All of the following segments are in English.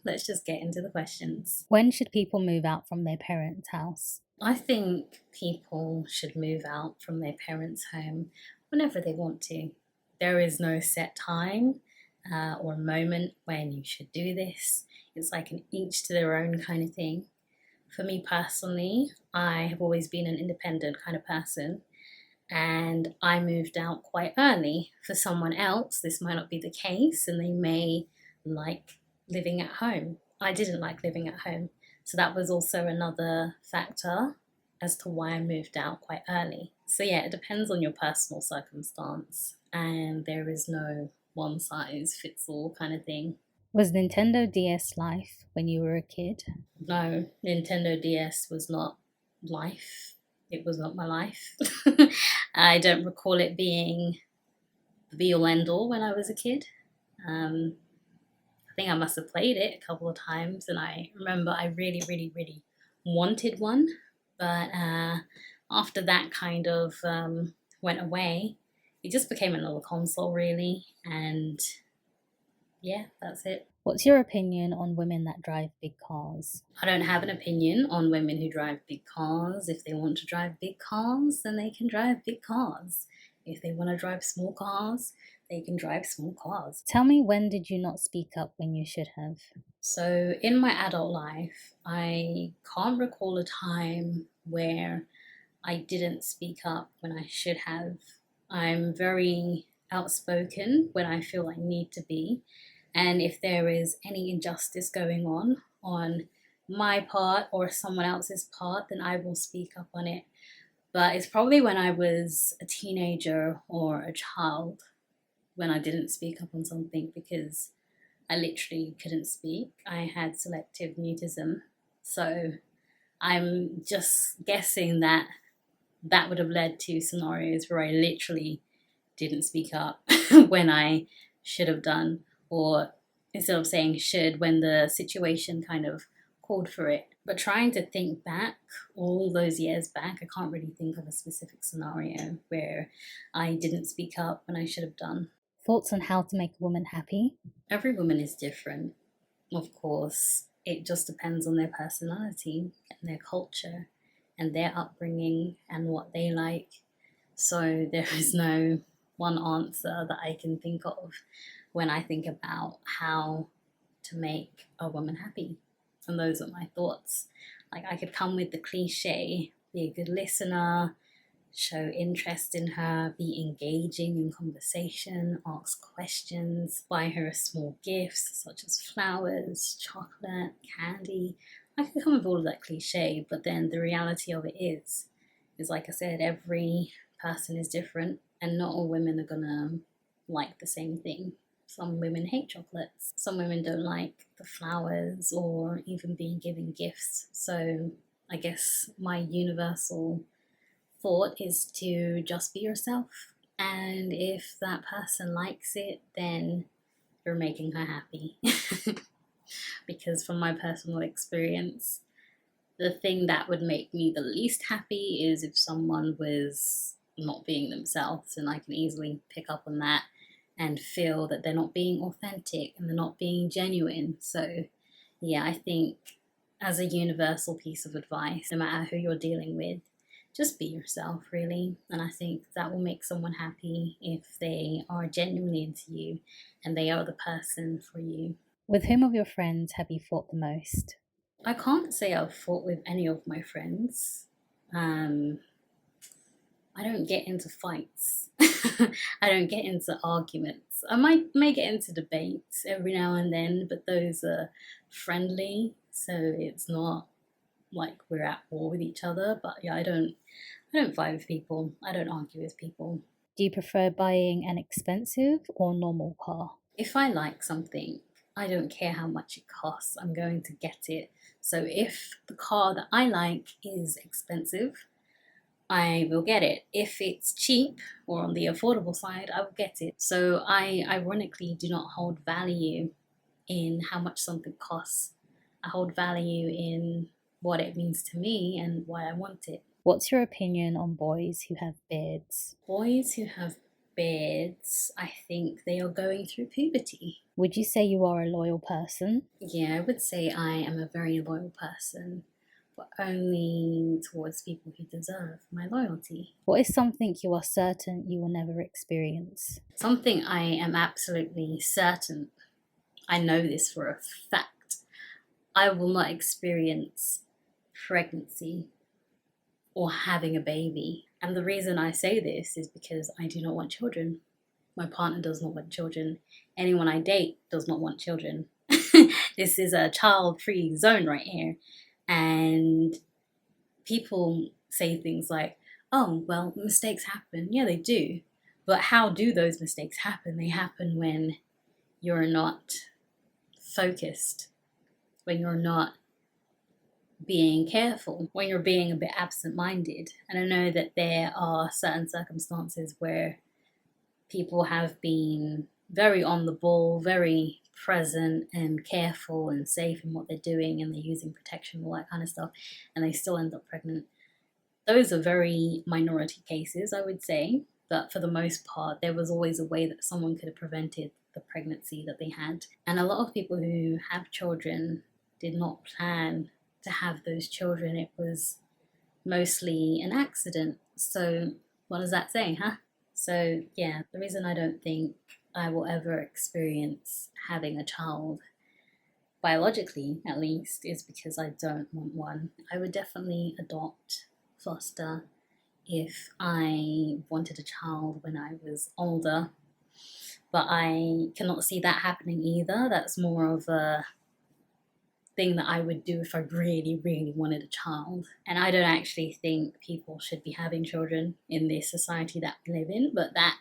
let's just get into the questions. When should people move out from their parents' house? I think people should move out from their parents' home whenever they want to. There is no set time or moment when you should do this. It's like an each to their own kind of thing. For me personally, I have always been an independent kind of person, and I moved out quite early. For someone else, this might not be the case, and they may like living at home. I didn't like living at home, so that was also another factor as to why I moved out quite early. So, yeah, it depends on your personal circumstance, and there is no one size fits all kind of thing. Was Nintendo DS life when you were a kid? No, Nintendo DS was not life. It was not my life. I don't recall it being the be all end all when I was a kid. Um, I think I must have played it a couple of times, and I remember I really, really, really wanted one. But after that kind of went away, it just became another console, really. And yeah, that's it. What's your opinion on women that drive big cars? I don't have an opinion on women who drive big cars. If they want to drive big cars, then they can drive big cars. If they want to drive small cars, they can drive small cars. Tell me, when did you not speak up when you should have? So, in my adult life, I can't recall a time where I didn't speak up when I should have. I'm very outspoken when I feel I need to be. And if there is any injustice going on my part or someone else's part, then I will speak up on it. But it's probably when I was a teenager or a child when I didn't speak up on something because I literally couldn't speak. I had selective mutism. So I'm just guessing that that would have led to scenarios where I literally didn't speak up when I should have done, or instead of saying should, when the situation kind of called for it. But trying to think back, all those years back, I can't really think of a specific scenario where I didn't speak up when I should have done. Thoughts on how to make a woman happy? Every woman is different, of course. It just depends on their personality and their culture and their upbringing and what they like. So there is no one answer that I can think of when I think about how to make a woman happy. And those are my thoughts. Like, I could come with the cliche, be a good listener, show interest in her, be engaging in conversation, ask questions, buy her small gifts such as flowers, chocolate, candy. I can come with all of that cliche, but then the reality of it is like I said, every person is different, and not all women are gonna like the same thing. Some women hate chocolates, some women don't like the flowers or even being given gifts. So I guess my universal thought is to just be yourself. And if that person likes it, then you're making her happy. Because from my personal experience, the thing that would make me the least happy is if someone was not being themselves, and I can easily pick up on that and feel that they're not being authentic and they're not being genuine. So, yeah, I think as a universal piece of advice, no matter who you're dealing with, just be yourself, really. And I think that will make someone happy if they are genuinely into you and they are the person for you. With whom of your friends have you fought the most? I can't say I've fought with any of my friends. Um, I don't get into fights. I don't get into arguments. I may get into debates every now and then, but those are friendly, so it's not like we're at war with each other. But yeah, I don't fight with people. I don't argue with people. Do you prefer buying an expensive or normal car? If I like something, I don't care how much it costs. I'm going to get it. So if the car that I like is expensive, I will get it. If it's cheap or on the affordable side, I will get it. So I ironically do not hold value in how much something costs. I hold value in what it means to me and why I want it. What's your opinion on boys who have beards? Boys who have beards, I think they are going through puberty. Would you say you are a loyal person? Yeah, I would say I am a very loyal person, but only towards people who deserve my loyalty. What is something you are certain you will never experience? Something I am absolutely certain, I know this for a fact, I will not experience pregnancy or having a baby. And the reason I say this is because I do not want children. My partner does not want children. Anyone I date does not want children. This is a child-free zone right here. And people say things like, oh, well, mistakes happen. Yeah, they do. But how do those mistakes happen? They happen when you're not focused, when you're not being careful, when you're being a bit absent-minded. And I know that there are certain circumstances where people have been very on the ball, very present and careful and safe in what they're doing, and they're using protection, all that kind of stuff, and they still end up pregnant. Those are very minority cases, I would say, but for the most part, there was always a way that someone could have prevented the pregnancy that they had. And a lot of people who have children did not plan to have those children. It was mostly an accident. So what does that say, huh? So yeah, the reason I don't think I will ever experience having a child, biologically at least, is because I don't want one. I would definitely adopt, foster, if I wanted a child when I was older, but I cannot see that happening either. That's more of a thing that I would do if I really, really wanted a child. And I don't actually think people should be having children in this society that we live in, but that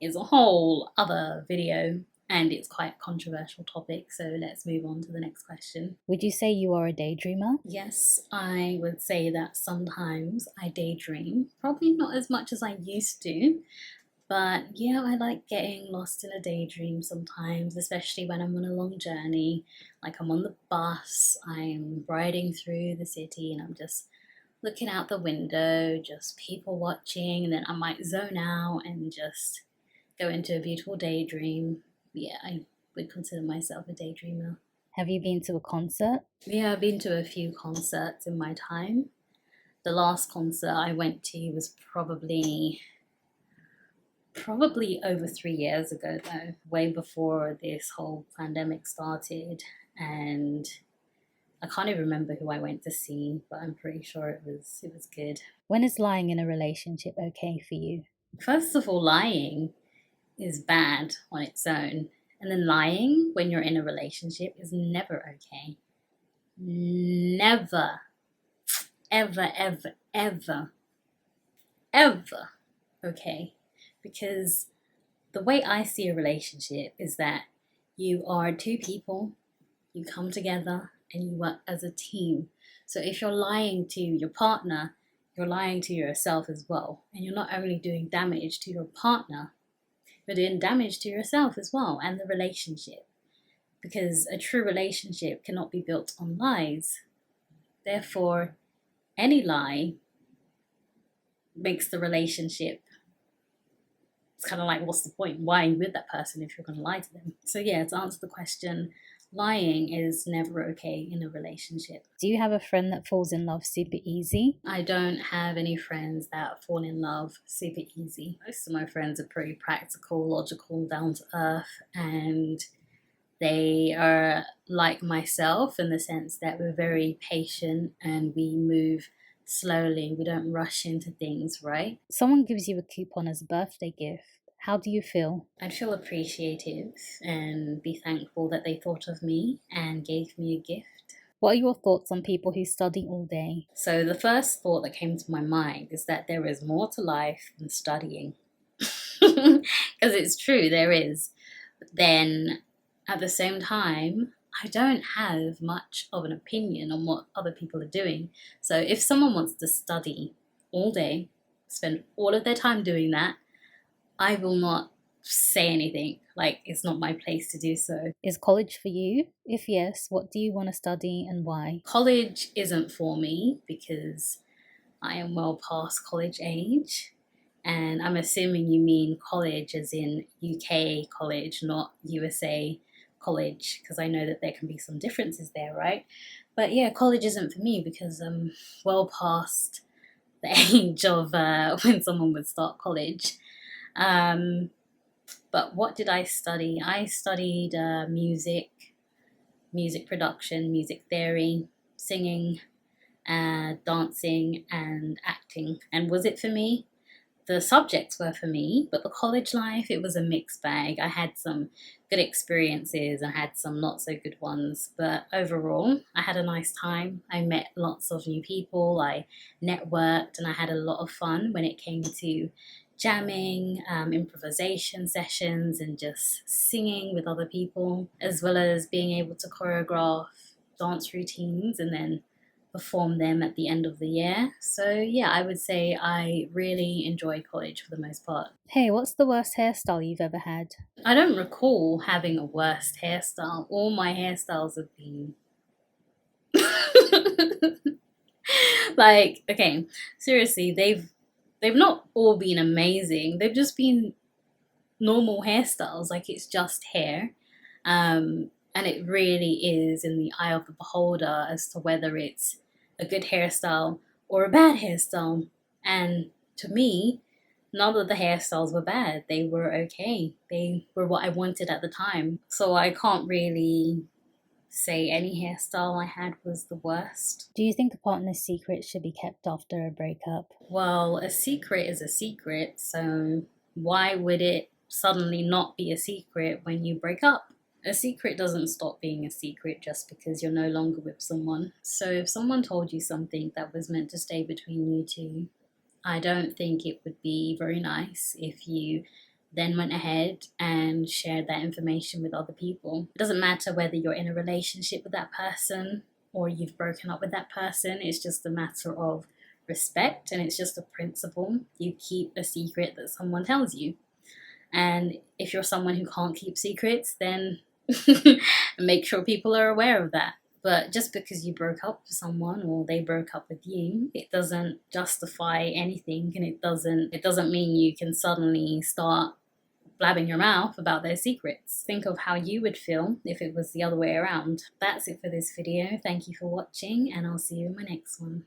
is a whole other video, and it's quite a controversial topic, so let's move on to the next question. Would you say you are a daydreamer? Yes, I would say that sometimes I daydream, probably not as much as I used to, but yeah, I like getting lost in a daydream sometimes, especially when I'm on a long journey. Like I'm on the bus, I'm riding through the city, and I'm just looking out the window, just people watching, and then I might zone out and just go into a beautiful daydream. Yeah, I would consider myself a daydreamer. Have you been to a concert? Yeah, I've been to a few concerts in my time. The last concert I went to was probably over 3 years ago, though, way before this whole pandemic started. And I can't even remember who I went to see, but I'm pretty sure it was good. When is lying in a relationship okay for you? First of all, lying is bad on its own. And then lying when you're in a relationship is never okay. Never, ever, ever, ever, ever okay. Because the way I see a relationship is that you are two people, you come together and you work as a team. So if you're lying to your partner, you're lying to yourself as well. And you're not only doing damage to your partner, you're doing damage to yourself as well and the relationship. Because a true relationship cannot be built on lies. Therefore, any lie makes the relationship, it's kind of like, what's the point? Why are you with that person if you're going to lie to them? So yeah, to answer the question, lying is never okay in a relationship. Do you have a friend that falls in love super easy? I don't have any friends that fall in love super easy. Most of my friends are pretty practical, logical, down to earth, and they are like myself in the sense that we're very patient and we move slowly. We don't rush into things, right? Someone gives you a coupon as a birthday gift. How do you feel? I'd feel appreciative and be thankful that they thought of me and gave me a gift. What are your thoughts on people who study all day? So the first thought that came to my mind is that there is more to life than studying. Because it's true, there is. But then at the same time, I don't have much of an opinion on what other people are doing. So if someone wants to study all day, spend all of their time doing that, I will not say anything. Like, it's not my place to do so. Is college for you? If yes, what do you want to study and why? College isn't for me because I am well past college age. And I'm assuming you mean college as in UK college, not USA college, because I know that there can be some differences there, right? But yeah, college isn't for me because I'm well past the age of when someone would start college. Um, but what did I study? I studied music production, music theory, singing, dancing, and acting. And was it for me? The subjects were for me, but the college life, it was a mixed bag. I had some good experiences, I had some not so good ones, but overall, I had a nice time. I met lots of new people, I networked, and I had a lot of fun when it came to jamming, improvisation sessions, and just singing with other people, as well as being able to choreograph dance routines and then perform them at the end of the year. So yeah, I would say I really enjoy college for the most part. Hey, what's the worst hairstyle you've ever had? I don't recall having a worst hairstyle. All my hairstyles have been like, okay, seriously, they've not all been amazing. They've just been normal hairstyles, like it's just hair. And it really is in the eye of the beholder as to whether it's a good hairstyle or a bad hairstyle. And to me, none of the hairstyles were bad. They were okay. They were what I wanted at the time. So I can't really say any hairstyle I had was the worst. Do you think a partner's secret should be kept after a breakup? Well, a secret is a secret, so why would it suddenly not be a secret when you break up? A secret doesn't stop being a secret just because you're no longer with someone. So if someone told you something that was meant to stay between you two, I don't think it would be very nice if you then went ahead and shared that information with other people. It doesn't matter whether you're in a relationship with that person or you've broken up with that person, it's just a matter of respect and it's just a principle. You keep a secret that someone tells you. And if you're someone who can't keep secrets, then make sure people are aware of that. But just because you broke up with someone or they broke up with you, it doesn't justify anything, and it doesn't mean you can suddenly start blabbing your mouth about their secrets. Think of how you would feel if it was the other way around. That's it for this video. Thank you for watching, and I'll see you in my next one.